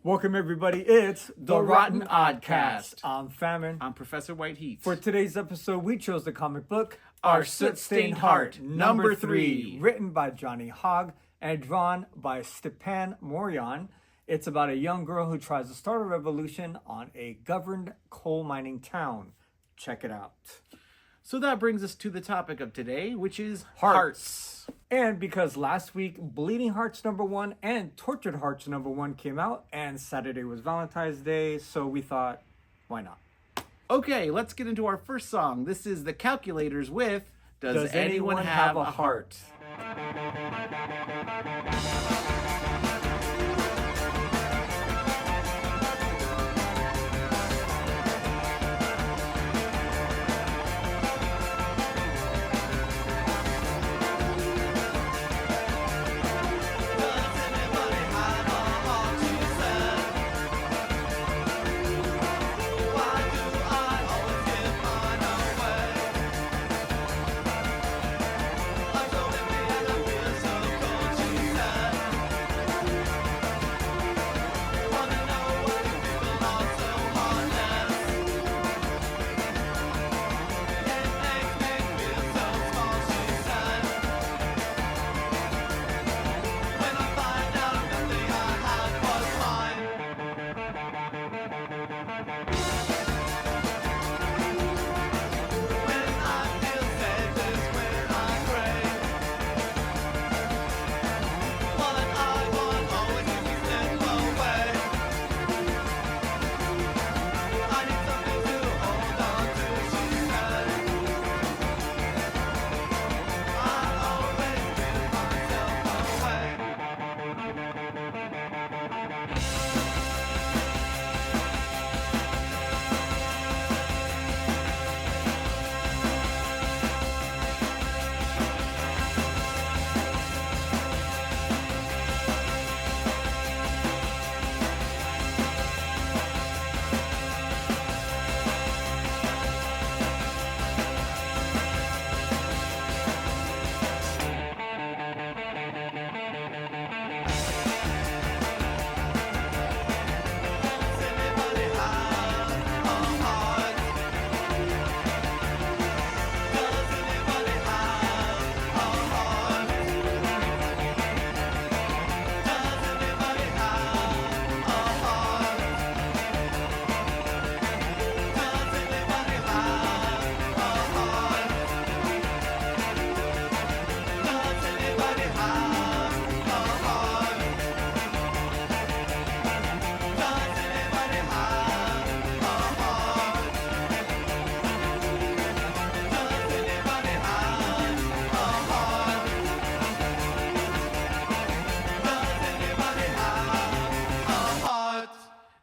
Welcome everybody, it's The R.O.T.N. Oddcast. I'm Famine. I'm Professor Whiteheat. For today's episode, we chose the comic book, Our Soot Stained Heart, number 3. written by Johnny Hogg and drawn by Stepan Morion. It's about a young girl who tries to start a revolution on a governed coal mining town. Check it out. So that brings us to the topic of today, which is Hearts. And because last week Bleeding Hearts #1 and Tortured Hearts #1 came out, and Saturday was Valentine's Day, so we thought, why not? Okay, let's get into our first song. This is The Calculators with Does Anyone Have a Heart?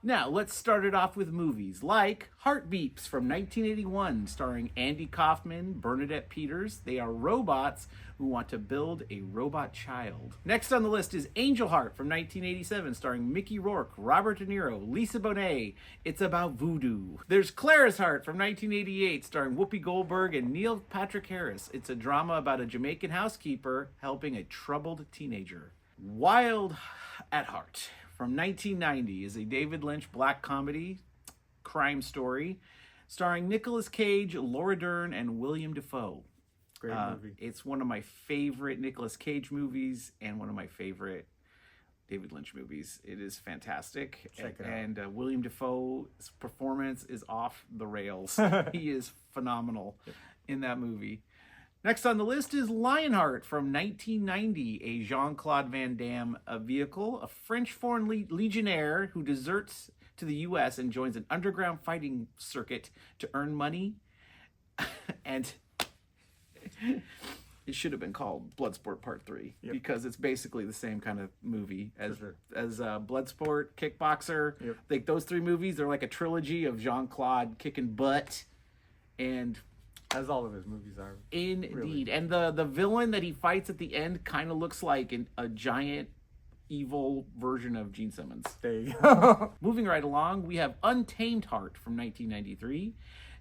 Now, let's start it off with movies like Heartbeeps from 1981, starring Andy Kaufman, Bernadette Peters. They are robots who want to build a robot child. Next on the list is Angel Heart from 1987, starring Mickey Rourke, Robert De Niro, Lisa Bonet. It's about voodoo. There's Clara's Heart from 1988, starring Whoopi Goldberg and Neil Patrick Harris. It's a drama about a Jamaican housekeeper helping a troubled teenager. Wild at Heart from 1990 is a David Lynch black comedy crime story starring Nicolas Cage, Laura Dern, and William Dafoe. Great movie. It's one of my favorite Nicolas Cage movies and one of my favorite David Lynch movies. It is fantastic. Check it out. And William Dafoe's performance is off the rails. He is phenomenal in that movie. Next on the list is Lionheart from 1990, a Jean-Claude Van Damme vehicle, a French foreign legionnaire who deserts to the U.S. and joins an underground fighting circuit to earn money. And it should have been called Bloodsport Part 3 because it's basically the same kind of movie as Bloodsport, Kickboxer. Yep. Like those three movies, they're like a trilogy of Jean-Claude kicking butt. And As all of his movies are. indeed. Really. And the villain that he fights at the end kind of looks like a giant evil version of Gene Simmons. There you go. Moving right along, we have Untamed Heart from 1993.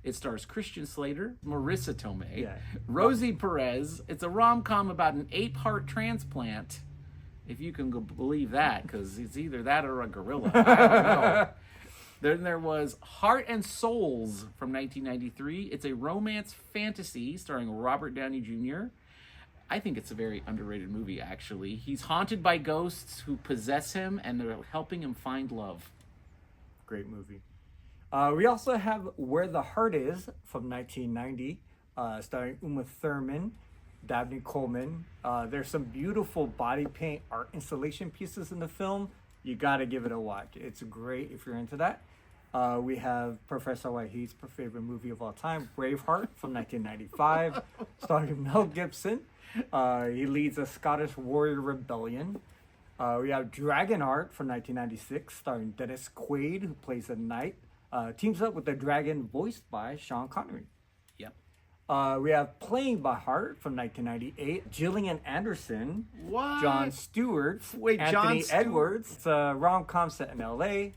It stars Christian Slater, Marissa Tomei, Rosie Perez. It's a rom-com about an ape heart transplant If you can believe that, because it's either that or a gorilla. I don't know. Then there was Heart and Souls from 1993. It's a romance fantasy starring Robert Downey Jr. I think it's a very underrated movie, actually. He's haunted by ghosts who possess him, and they're helping him find love. Great movie. We also have Where the Heart Is from 1990, starring Uma Thurman, Dabney Coleman. There's some beautiful body paint art installation pieces in the film. You got to give it a watch. It's great if you're into that. We have Professor Whitehead's favorite movie of all time, Braveheart from 1995, starring Mel Gibson. He leads a Scottish warrior rebellion. We have Dragonheart from 1996, starring Dennis Quaid, who plays a knight. Teams up with the dragon voiced by Sean Connery. Yep. We have Playing by Heart from 1998, Gillian Anderson, What? Jon Stewart, Wait, Jon Anthony Stewart? Edwards. It's a rom-com set in LA.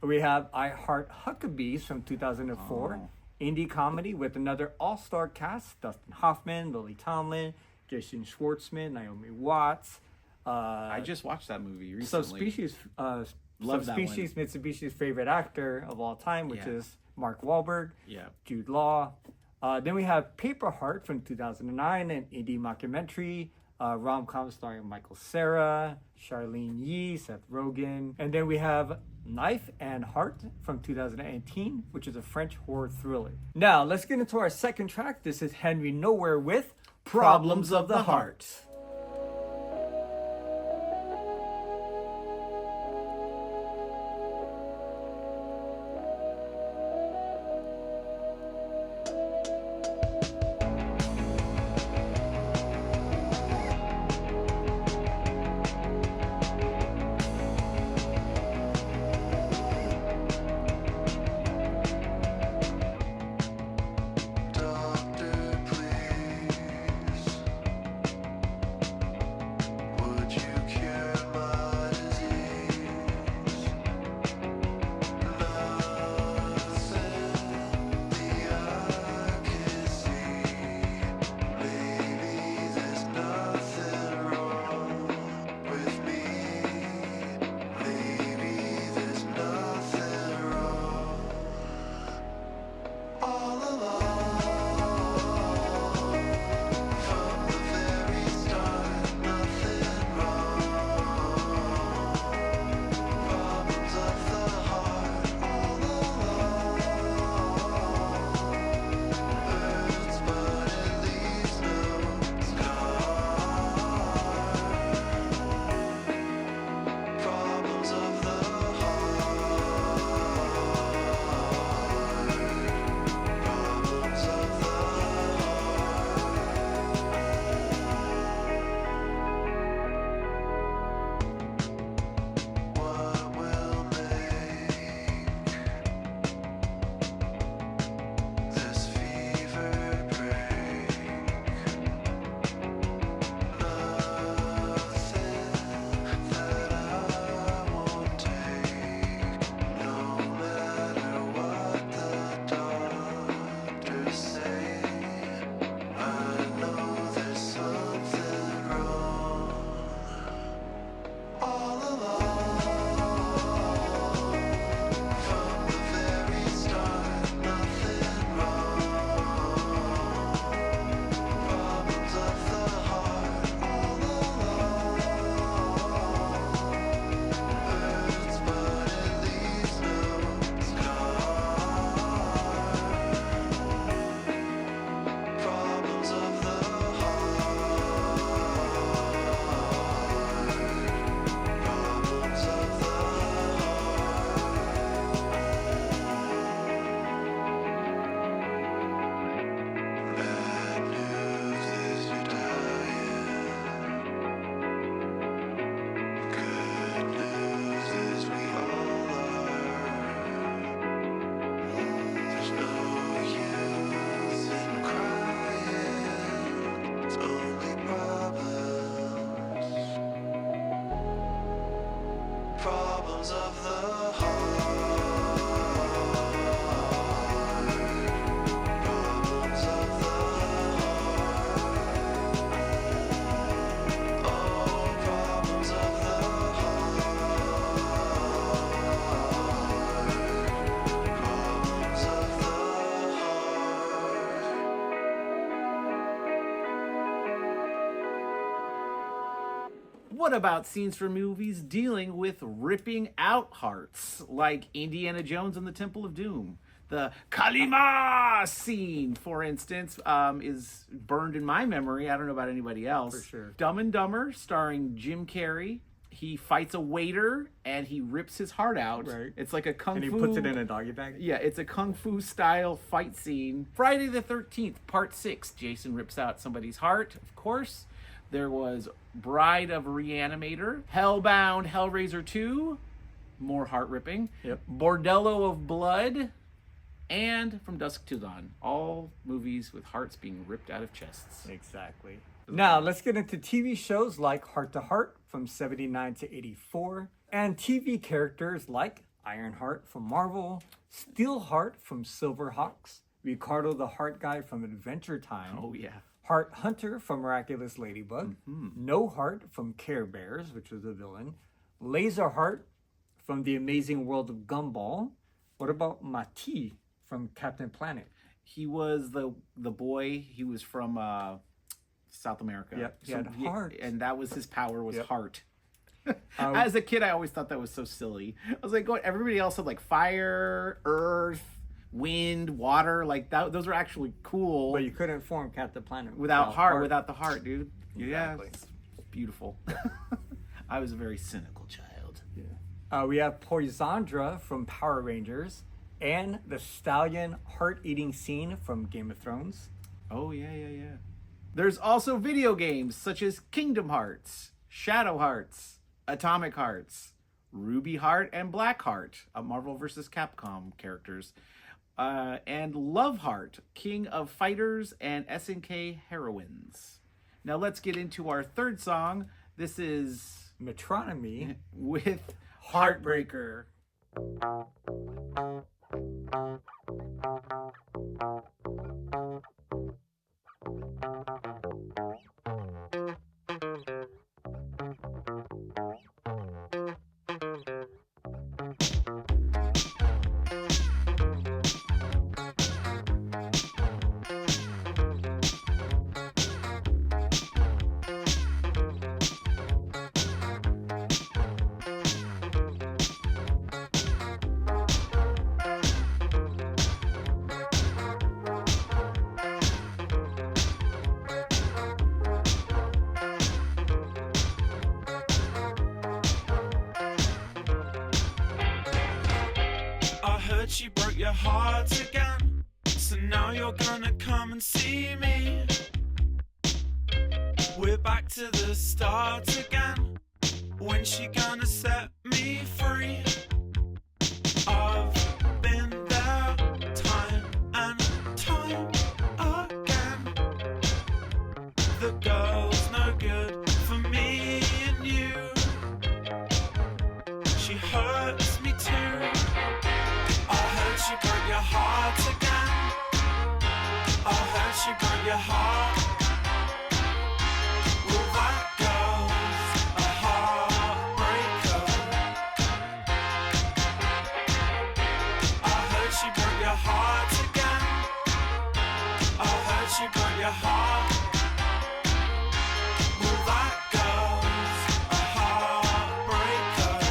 We have I Heart Huckabees from 2004, indie comedy with another all-star cast: Dustin Hoffman, Lily Tomlin, Jason Schwartzman, Naomi Watts. I just watched that movie recently. Love that Subspecies Mitsubishi's favorite actor of all time, which is Mark Wahlberg, Yeah. Jude Law. Then we have Paper Heart from 2009, an indie mockumentary, rom-com starring Michael Cera, Charlene Yee, Seth Rogen. And then we have Knife and Heart from 2018, which is a French horror thriller. Now, let's get into our second track. This is Henry Nowhere with Problems of the Heart. Doctor, please. what about scenes from movies dealing with ripping out hearts, like Indiana Jones and the Temple of Doom? The Kalima scene, for instance, is burned in my memory. I don't know about anybody else. For sure. Dumb and Dumber, starring Jim Carrey. He fights a waiter and he rips his heart out. Right. It's like a kung fu. And he puts it in a doggy bag? Yeah, it's a kung fu style fight scene. Friday the 13th, part 6. Jason rips out somebody's heart, of course. There was Bride of a Reanimator, Hellbound Hellraiser 2, more heart ripping. Yep. Bordello of Blood, and From Dusk Till Dawn. All movies with hearts being ripped out of chests. Exactly. Now, let's get into TV shows like Heart to Heart from 79 to 84, and TV characters like Ironheart from Marvel, Steelheart from Silverhawks, Ricardo the Heart Guy from Adventure Time, Oh, yeah. Heart Hunter from Miraculous Ladybug, No Heart from Care Bears, which was a villain, Laserheart from The Amazing World of Gumball. What about Mati from Captain Planet? He was the boy. He was from South America. Yep, he had heart. And that was his power, was heart. Um, As a kid, I always thought that was so silly. I was like, what? Everybody else had like fire, earth, wind, water. Like those are actually cool. But you couldn't form Captain Planet without heart, without the heart, dude. Exactly. Yeah, it's beautiful. I was a very cynical child. Yeah. We have Poisandra from Power Rangers and the Stallion heart-eating scene from Game of Thrones. Oh, yeah. There's also video games such as Kingdom Hearts, Shadow Hearts, Atomic Hearts, Ruby Heart, and Black Heart, Marvel vs. Capcom characters, and Love Heart, King of Fighters and SNK Heroines. Now let's get into our third song. This is Metronomy with Heartbreaker. She broke your heart again, so now you're gonna come and see me. We're back to the start again. When's she gonna set me free? I've been there time and time again. The girl's no good for me and you. She hurts me too. She broke your heart again. I heard she broke your heart. Well, that girl's a heartbreaker. I heard she broke your heart again. I heard she broke your heart. Well, that girl's a heartbreaker.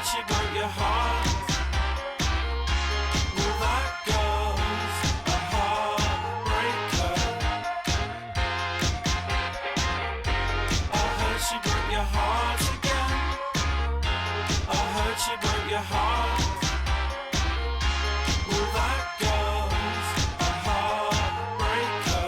hurt you, broke your heart. Well, that girl's a heartbreaker. I heard she broke your heart again. I heard she broke your heart. Well, that girl's a heartbreaker.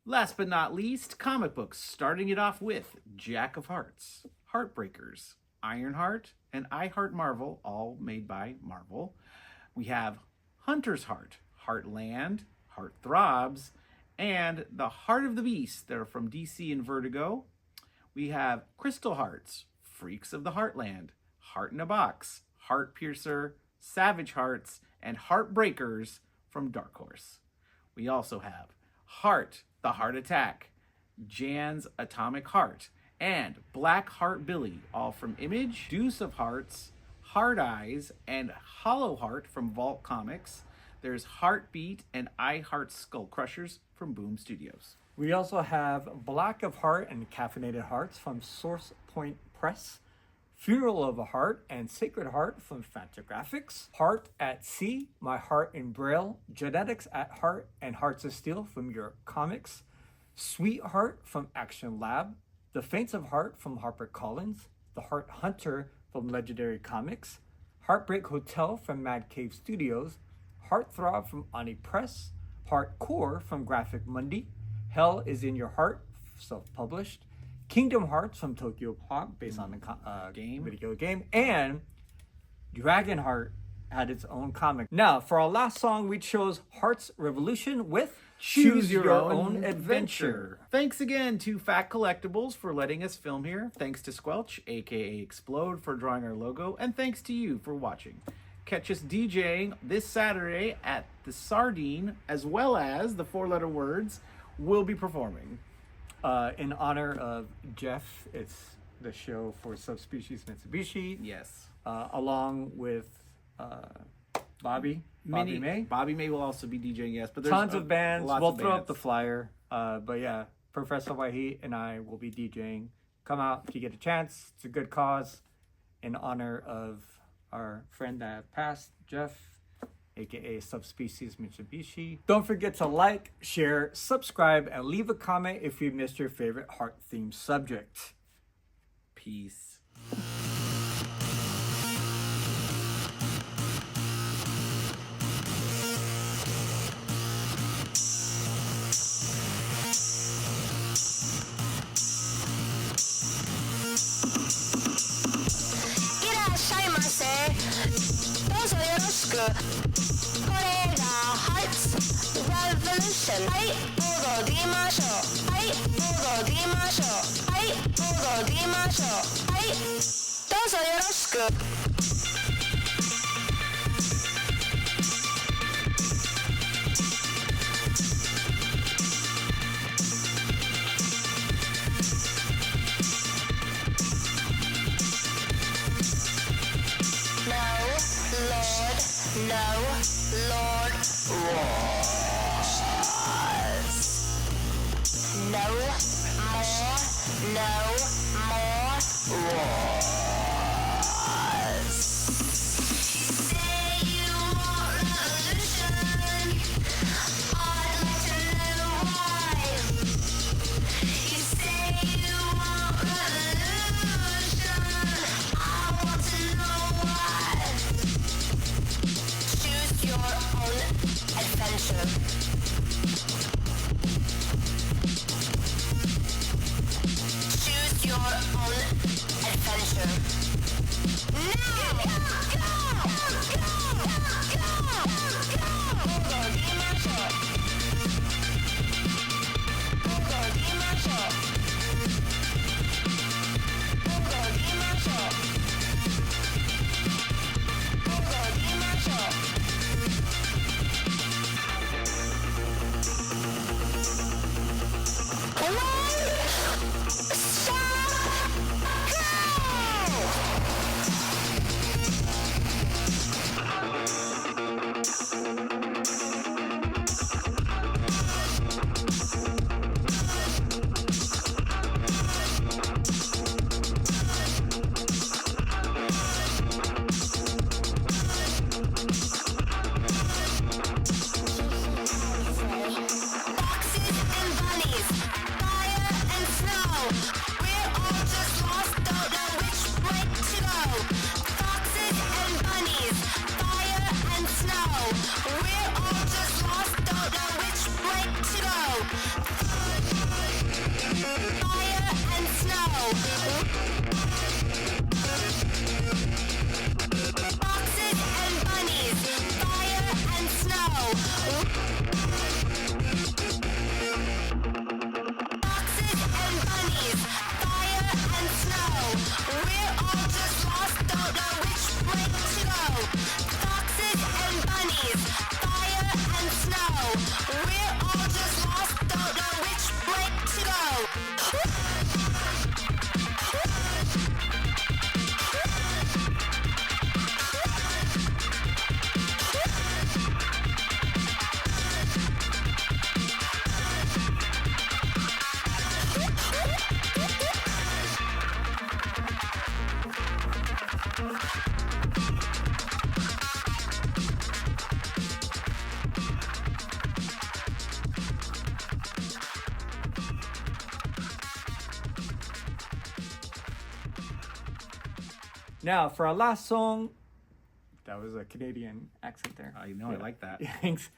Last but not least, comic books, starting it off with Jack of Hearts, Heartbreakers, Ironheart, and I Heart Marvel, all made by Marvel. We have Hunter's Heart, Heartland, Heart Throbs, and The Heart of the Beast. They're from DC and Vertigo. We have Crystal Hearts, Freaks of the Heartland, Heart in a Box, Heart Piercer, Savage Hearts, and Heartbreakers from Dark Horse. We also have Heart, The Heart Attack, Jan's Atomic Heart, and Black Heart Billy, all from Image, Deuce of Hearts, Hard Eyes, and Hollow Heart from Vault Comics. There's Heartbeat and I Heart Skull Crushers from Boom Studios. We also have Black of Heart and Caffeinated Hearts from Source Point Press, Funeral of a Heart and Sacred Heart from Fantagraphics, Heart at Sea, My Heart in Braille, Genetics at Heart and Hearts of Steel from Europe Comics, Sweetheart from Action Lab, The Faints of Heart from HarperCollins, The Heart Hunter from Legendary Comics, Heartbreak Hotel from Mad Cave Studios, Heartthrob from Ani Press, Heartcore from Graphic Mundi, Hell is in Your Heart, self-published, Kingdom Hearts from Tokyo Pop, based on the video game, and Dragonheart had its own comic. Now, for our last song, we chose Heart's Revolution with Choose Your Own Adventure. Thanks again to Phat Collectables for letting us film here. Thanks to Squelch, aka Explode, for drawing our logo. And thanks to you for watching. Catch us DJing this Saturday at the Sardine, as well as the Four Letter Words will be performing. In honor of Jeff, it's the show for Subspecies Mitsubishi. Yes. Along with Bobby May. Bobby May will also be DJing, yes. But there's tons of bands. We'll throw up the bands. flyer. But yeah, Professor Wahid and I will be DJing. Come out if you get a chance. It's a good cause in honor of our friend that passed, Jeff, aka Subspecies Mitsubishi. Don't forget to like, share, subscribe, and leave a comment if you missed your favorite heart-themed subject. Peace. Heart's Revolution. はい、踊りましょう。はい、踊りましょう。はい、踊りましょう。はい、どうぞよろしく。No, Lord Wars. No more wars. Say you want revolution. I'd like to know why. You say you want revolution. I want to know why. Choose your own adventure. Choose your adventure. Now! Go! Now, for our last song, that was a Canadian accent there. I know, I like that. Thanks.